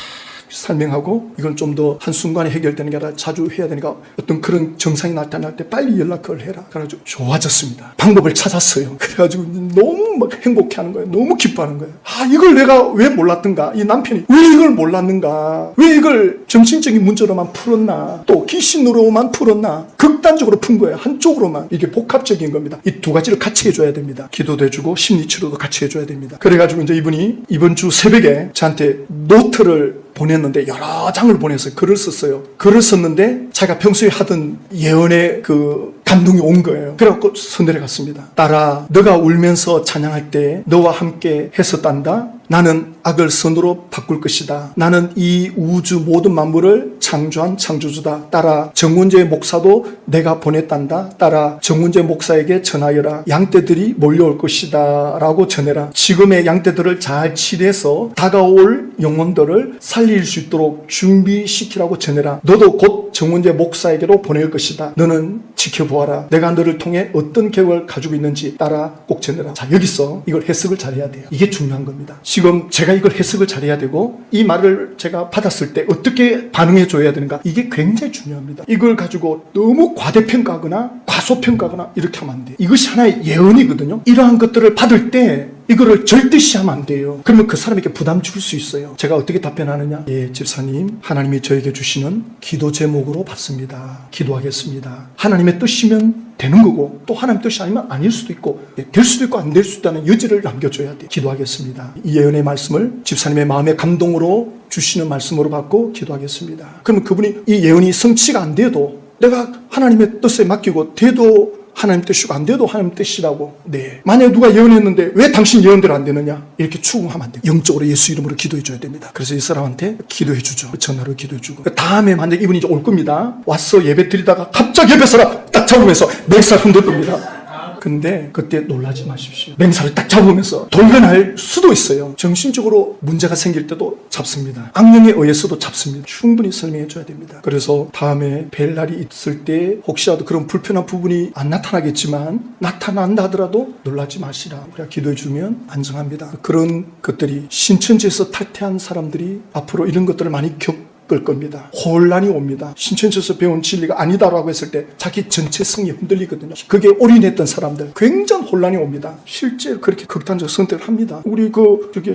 설명하고 이건 좀 더 한순간에 해결되는 게 아니라 자주 해야 되니까 어떤 그런 증상이 나타날 때 빨리 연락을 해라. 그래가지고 좋아졌습니다. 방법을 찾았어요. 그래가지고 너무 막 행복해하는 거예요. 너무 기뻐하는 거예요. 이걸 내가 왜 몰랐던가. 이 남편이 왜 이걸 몰랐는가. 왜 이걸 정신적인 문제로만 풀었나. 또 귀신으로만 풀었나. 극단적으로 푼 거예요. 한쪽으로만. 이게 복합적인 겁니다. 이 두 가지를 같이 해줘야 됩니다. 기도도 해주고 심리치료도 같이 해줘야 됩니다. 그래가지고 이제 이분이 이번 주 새벽에 저한테 노트를 보냈는데 여러 장을 보냈어요. 글을 썼어요. 글을 썼는데 자기가 평소에 하던 예언의 그 감동이 온 거예요. 그래갖고 선대를 갔습니다. 딸아, 너가 울면서 찬양할 때 너와 함께 했었단다. 나는 악을 선으로 바꿀 것이다. 나는 이 우주 모든 만물을 창조한 창조주다. 따라 정운재 목사도 내가 보냈단다. 따라 정운재 목사에게 전하여라. 양떼들이 몰려올 것이다 라고 전해라. 지금의 양떼들을 잘 치료해서 다가올 영혼들을 살릴 수 있도록 준비시키라고 전해라. 너도 곧 정운재 목사에게로 보낼 것이다. 너는 지켜보아라. 내가 너를 통해 어떤 계획을 가지고 있는지 따라 꼭 전해라. 자, 여기서 이걸 해석을 잘해야 돼요. 이게 중요한 겁니다. 지금 제가 이걸 해석을 잘해야 되고 이 말을 제가 받았을 때 어떻게 반응해 줘야 되는가, 이게 굉장히 중요합니다. 이걸 가지고 너무 과대평가하거나 과소평가하거나 이렇게 하면 안 돼요. 이것이 하나의 예언이거든요. 이러한 것들을 받을 때 이거를 절대시하면 안 돼요. 그러면 그 사람에게 부담 줄 수 있어요. 제가 어떻게 답변하느냐? 예, 집사님, 하나님이 저에게 주시는 기도 제목으로 받습니다. 기도하겠습니다. 하나님의 뜻이면 되는 거고, 또 하나님 뜻이 아니면 아닐 수도 있고, 될 수도 있고 안 될 수도 있다는 여지를 남겨줘야 돼요. 기도하겠습니다. 이 예언의 말씀을 집사님의 마음의 감동으로 주시는 말씀으로 받고 기도하겠습니다. 그러면 그분이 이 예언이 성취가 안 돼도, 내가 하나님의 뜻에 맡기고 돼도 하나님 뜻이고 안 돼도 하나님 뜻이라고. 네. 만약에 누가 예언했는데 왜 당신 예언대로 안 되느냐? 이렇게 추궁하면 안 돼요. 영적으로 예수 이름으로 기도해 줘야 됩니다. 그래서 이 사람한테 기도해 주죠. 전화로 기도해 주고. 다음에 만약에 이분이 이제 올 겁니다. 와서 예배 드리다가 갑자기 옆에 사람 딱 잡으면서 맹살 흔들 겁니다. 근데 그때 놀라지 마십시오. 맹살을 딱 잡으면서 돌려날 수도 있어요. 정신적으로 문제가 생길 때도 잡습니다. 악령에 의해서도 잡습니다. 충분히 설명해 줘야 됩니다. 그래서 다음에 뵐 날이 있을 때 혹시라도 그런 불편한 부분이 안 나타나겠지만 나타난다 하더라도 놀라지 마시라. 우리가 기도해 주면 안정합니다. 그런 것들이 신천지에서 탈퇴한 사람들이 앞으로 이런 것들을 많이 겪을 겁니다. 혼란이 옵니다. 신천지에서 배운 진리가 아니다라고 했을 때 자기 전체성이 흔들리거든요. 그게 올인했던 사람들 굉장히 혼란이 옵니다. 실제 그렇게 극단적 선택을 합니다. 우리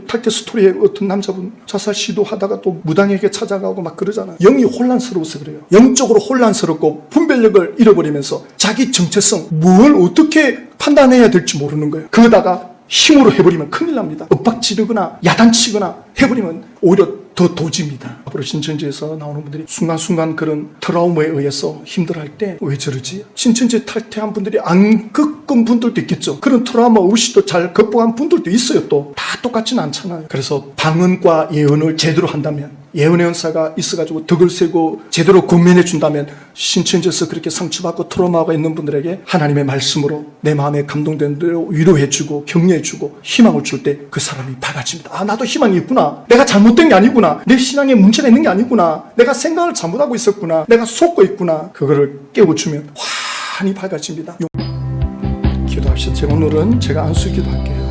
탈퇴 스토리에 어떤 남자분 자살 시도하다가 또 무당에게 찾아가고 막 그러잖아요. 영이 혼란스러워서 그래요. 영적으로 혼란스럽고 분별력을 잃어버리면서 자기 정체성, 뭘 어떻게 판단해야 될지 모르는 거예요. 그러다가 힘으로 해버리면 큰일 납니다. 윽박 지르거나 야단치거나 해버리면 오히려 더 도집니다. 앞으로 신천지에서 나오는 분들이 순간순간 그런 트라우마에 의해서 힘들어할 때 왜 저러지? 신천지 탈퇴한 분들이 안 겪은 분들도 있겠죠. 그런 트라우마 없이도 잘 극복한 분들도 있어요. 또 다 똑같지는 않잖아요. 그래서 방언과 예언을 제대로 한다면, 예언의 은사가 있어가지고 덕을 세고 제대로 권면해 준다면, 신천지에서 그렇게 상처받고 트라우마가 있는 분들에게 하나님의 말씀으로 내 마음에 감동된 대로 위로해주고 격려해주고 희망을 줄 때 그 사람이 밝아집니다. 아, 나도 희망이 있구나. 내가 잘못된 게 아니구나. 내 신앙에 문제가 있는 게 아니구나. 내가 생각을 잘못하고 있었구나. 내가 속고 있구나. 그거를 깨워주면 환히 밝아집니다. 기도합시다. 오늘은 제가 안수 기도할게요.